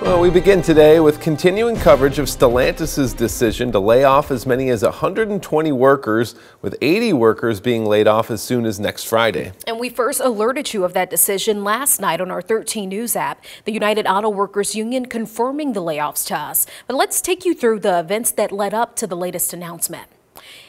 Well, we begin today with continuing coverage of Stellantis' decision to lay off as many as 120 workers, with 80 workers being laid off as soon as next Friday. And we first alerted you of that decision last night on our 13 News app. The United Auto Workers Union confirming the layoffs to us. But let's take you through the events that led up to the latest announcement.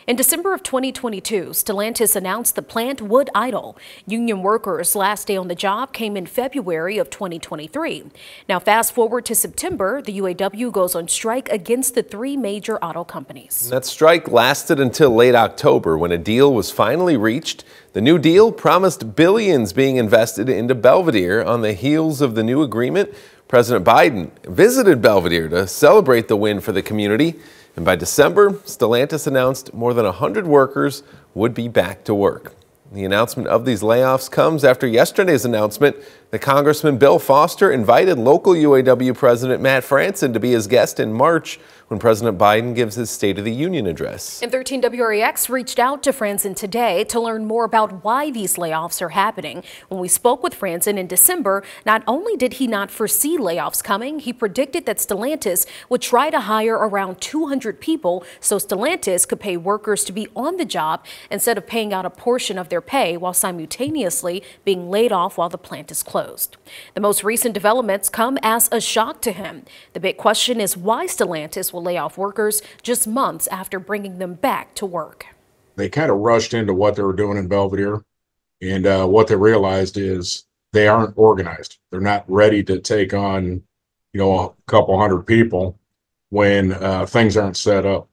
In December of 2022, Stellantis announced the plant would idle. Union workers' last day on the job came in February of 2023. Now, fast forward to September, the UAW goes on strike against the three major auto companies. That strike lasted until late October when a deal was finally reached. The new deal promised billions being invested into Belvidere. On the heels of the new agreement, President Biden visited Belvidere to celebrate the win for the community. And by December, Stellantis announced more than 100 workers would be back to work. The announcement of these layoffs comes after yesterday's announcement that Congressman Bill Foster invited local UAW President Matt Franson to be his guest in March when President Biden gives his State of the Union address. And 13 WREX reached out to Franson today to learn more about why these layoffs are happening. When we spoke with Franson in December, not only did he not foresee layoffs coming, he predicted that Stellantis would try to hire around 200 people so Stellantis could pay workers to be on the job instead of paying out a portion of their pay while simultaneously being laid off while the plant is closed. The most recent developments come as a shock to him. The big question is why Stellantis will lay off workers just months after bringing them back to work. They kind of rushed into what they were doing in Belvidere, and what they realized is they aren't organized. They're not ready to take on, a couple hundred people when things aren't set up.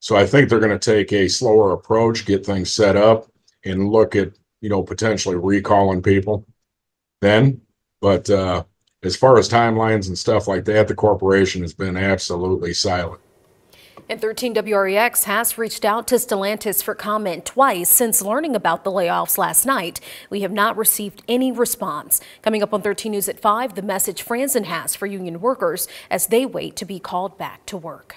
So I think they're going to take a slower approach, get things set up, and look at, potentially recalling people then. But as far as timelines and stuff like that, the corporation has been absolutely silent. And 13 WREX has reached out to Stellantis for comment twice since learning about the layoffs last night. We have not received any response. Coming up on 13 News at 5, the message Franson has for union workers as they wait to be called back to work.